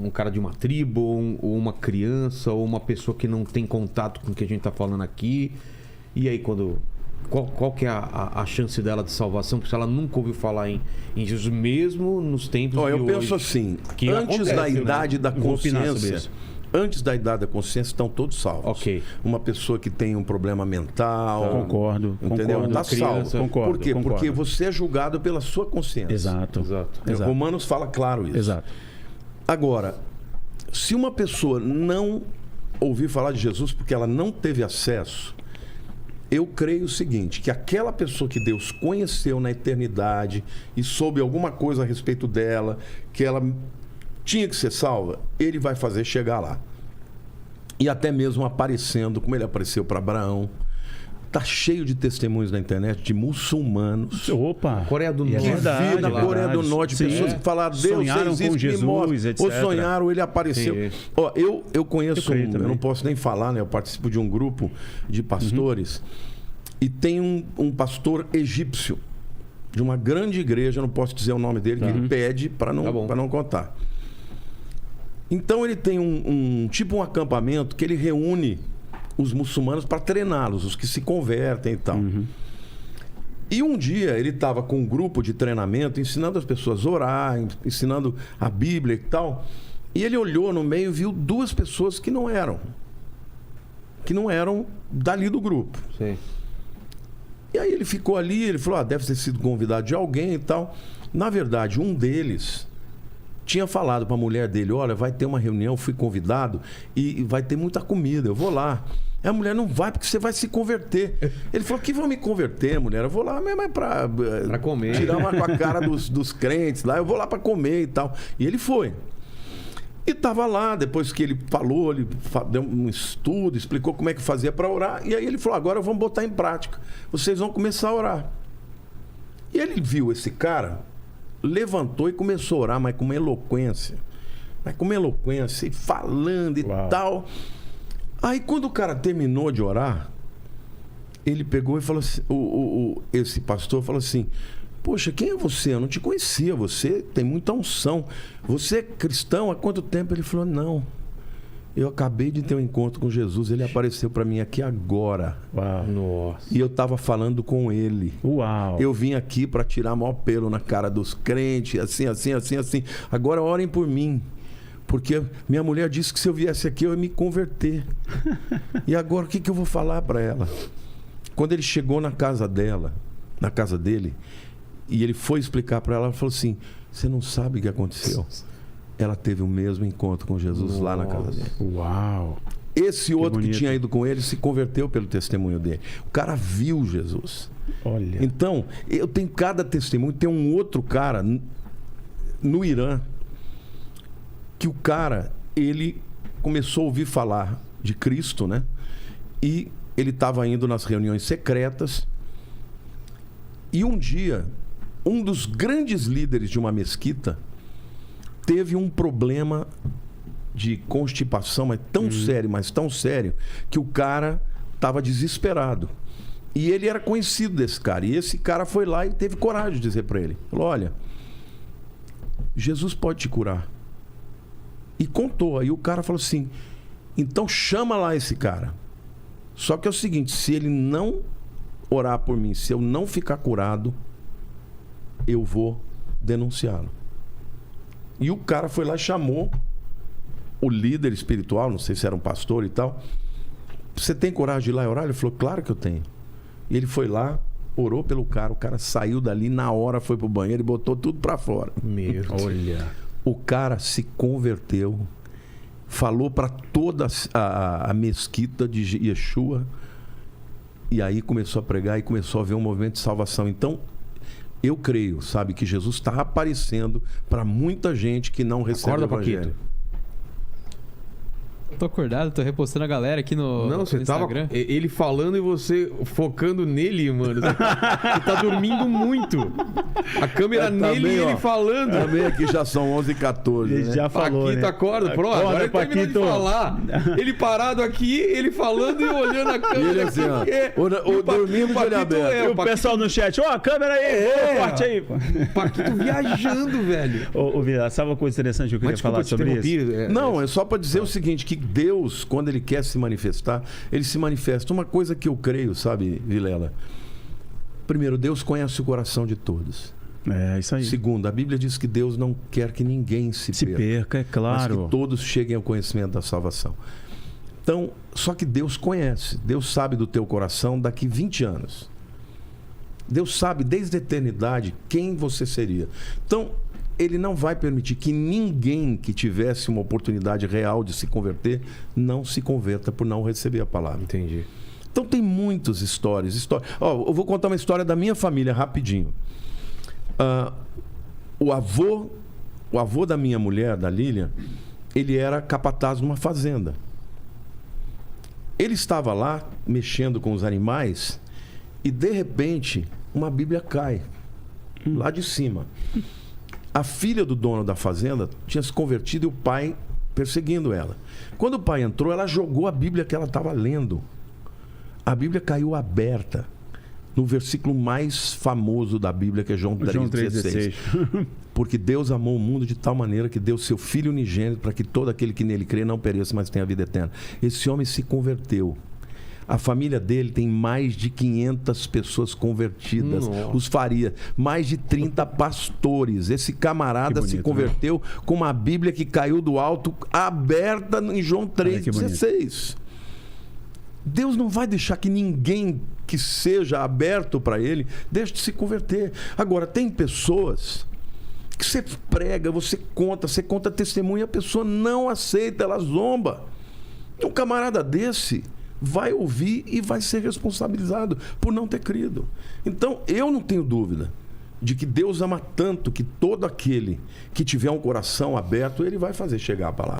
um cara de uma tribo, ou uma criança, ou uma pessoa que não tem contato com o que a gente tá falando aqui. E aí, qual que é a chance dela de salvação? Porque ela nunca ouviu falar em Jesus, mesmo nos tempos de eu hoje. penso assim, Que antes acontece, da idade da Vou opinar sobre consciência, isso. antes da idade da consciência estão todos salvos. Ok. Uma pessoa que tem um problema mental, Concordo. entendeu? Está salvo. Concordo, Por quê? concordo. Porque você é julgado pela sua consciência. Exato. Exato. Romanos fala claro isso. Exato. Agora, se uma pessoa não ouvir falar de Jesus porque ela não teve acesso, eu creio o seguinte, que aquela pessoa que Deus conheceu na eternidade e soube alguma coisa a respeito dela, que ela tinha que ser salva, ele vai fazer chegar lá. E até mesmo aparecendo, como ele apareceu para Abraão. Tá cheio de testemunhos na internet de muçulmanos. Opa! Coreia do E Norte. é verdade, Que na é Coreia do verdade. Norte, Sim. pessoas que falaram, Deus, sonharam você existe, com me Jesus, mostra. etc. Ou sonharam, ele apareceu. Sim. Ó, eu conheço, creio eu também. não posso nem falar, né? Eu participo de um grupo de pastores e tem um pastor egípcio de uma grande igreja, eu não posso dizer o nome dele, que ele pede para não, Tá bom. pra não contar. Então ele tem um acampamento que ele reúne os muçulmanos para treiná-los, os que se convertem e tal. E um dia ele estava com um grupo de treinamento, ensinando as pessoas a orar, ensinando a Bíblia e tal. E ele olhou no meio e viu duas pessoas que não eram dali do grupo. Sim. E aí ele ficou ali, ele falou, deve ter sido convidado de alguém e tal. Na verdade, um deles tinha falado para a mulher dele, olha, vai ter uma reunião, fui convidado e vai ter muita comida, eu vou lá. E a mulher, não vai porque você vai se converter. Ele falou, que vão me converter, mulher? Eu vou lá mesmo para comer. tirar uma com a cara dos crentes lá, eu vou lá para comer e tal. E ele foi. E estava lá, depois que ele falou, ele deu um estudo, explicou como é que fazia para orar. E aí ele falou, agora vamos botar em prática. Vocês vão começar a orar. E ele viu esse cara, levantou e começou a orar, mas com uma eloquência. E falando e tal. Aí quando o cara terminou de orar, ele pegou e falou assim, esse pastor falou assim, poxa, quem é você? Eu não te conhecia, você tem muita unção. Você é cristão há quanto tempo? Ele falou, não, eu acabei de ter um encontro com Jesus, ele apareceu para mim aqui agora. Uau. Nossa. E eu estava falando com ele. Uau. Eu vim aqui para tirar maior pelo na cara dos crentes, assim. Agora orem por mim. Porque minha mulher disse que se eu viesse aqui eu ia me converter. E agora o que eu vou falar para ela? Quando ele chegou na casa dele, e ele foi explicar para ela, ela falou assim, você não sabe o que aconteceu? Ela teve o mesmo encontro com Jesus lá na casa dele. Uau. Esse outro que bonito. tinha ido com ele se converteu pelo testemunho dele. O cara viu Jesus. Olha. Então, eu tenho cada testemunho. Tem um outro cara no Irã que o cara, ele começou a ouvir falar de Cristo, né? E ele estava indo nas reuniões secretas. E um dia, um dos grandes líderes de uma mesquita teve um problema de constipação, mas tão sério, que o cara estava desesperado. E ele era conhecido desse cara. E esse cara foi lá e teve coragem de dizer para ele. Falou, olha, Jesus pode te curar. E contou. Aí o cara falou assim, então chama lá esse cara. Só que é o seguinte, se ele não orar por mim, se eu não ficar curado, eu vou denunciá-lo. E o cara foi lá e chamou o líder espiritual, não sei se era um pastor e tal. Você tem coragem de ir lá e orar? Ele falou, claro que eu tenho. E ele foi lá, orou pelo cara, o cara saiu dali, na hora foi pro banheiro e botou tudo pra fora. Meu Deus. Olha. O cara se converteu, falou para toda a mesquita de Yeshua, e aí começou a pregar e começou a ver um movimento de salvação. Então, eu creio, sabe, que Jesus está aparecendo para muita gente que não recebe Acorda, o evangelho. Tô acordado, tô repostando a galera aqui no Não, você Instagram. tava ele falando e você focando nele, mano. Você tá dormindo muito. A câmera nele e ele falando. Também aqui já são 11h14. Ele já falou, Paquito, né? acorda. Pronto, agora ele terminou de falar. Ele parado aqui, ele falando e olhando a câmera. E ele assim, ó, dormindo de olho aberto. E o pessoal no chat, ó, a câmera aí, corte aí. Pô. Paquito viajando, velho. Ô, Vila, sabe uma coisa interessante que eu queria falar sobre isso? Não, é só para dizer o seguinte, que Deus, quando Ele quer se manifestar, Ele se manifesta. Uma coisa que eu creio, sabe, Vilela? Primeiro, Deus conhece o coração de todos. É, isso aí. Segundo, a Bíblia diz que Deus não quer que ninguém se perca, é claro. mas que todos cheguem ao conhecimento da salvação. Então, só que Deus conhece, Deus sabe do teu coração daqui 20 anos. Deus sabe desde a eternidade quem você seria. Então, Ele não vai permitir que ninguém que tivesse uma oportunidade real de se converter não se converta por não receber a palavra. Entendi. Então tem muitas histórias. Eu vou contar uma história da minha família rapidinho. O avô da minha mulher, da Lilian, ele era capataz numa fazenda. Ele estava lá mexendo com os animais e de repente uma Bíblia cai lá de cima. A filha do dono da fazenda tinha se convertido e o pai perseguindo ela. Quando o pai entrou, ela jogou a Bíblia que ela estava lendo. A Bíblia caiu aberta no versículo mais famoso da Bíblia, que é João 3,16. Porque Deus amou o mundo de tal maneira que deu seu Filho unigênito para que todo aquele que nele crê não pereça, mas tenha vida eterna. Esse homem se converteu. A família dele tem mais de 500 pessoas convertidas. Nossa. Os Faria, mais de 30 pastores. Esse camarada bonito, se converteu com uma Bíblia que caiu do alto, aberta em João 3,16. Deus não vai deixar que ninguém que seja aberto para Ele deixe de se converter. Agora, tem pessoas que você prega, você conta testemunho, e a pessoa não aceita, ela zomba. Um camarada desse vai ouvir e vai ser responsabilizado por não ter crido. Então, eu não tenho dúvida de que Deus ama tanto que todo aquele que tiver um coração aberto, Ele vai fazer chegar a palavra.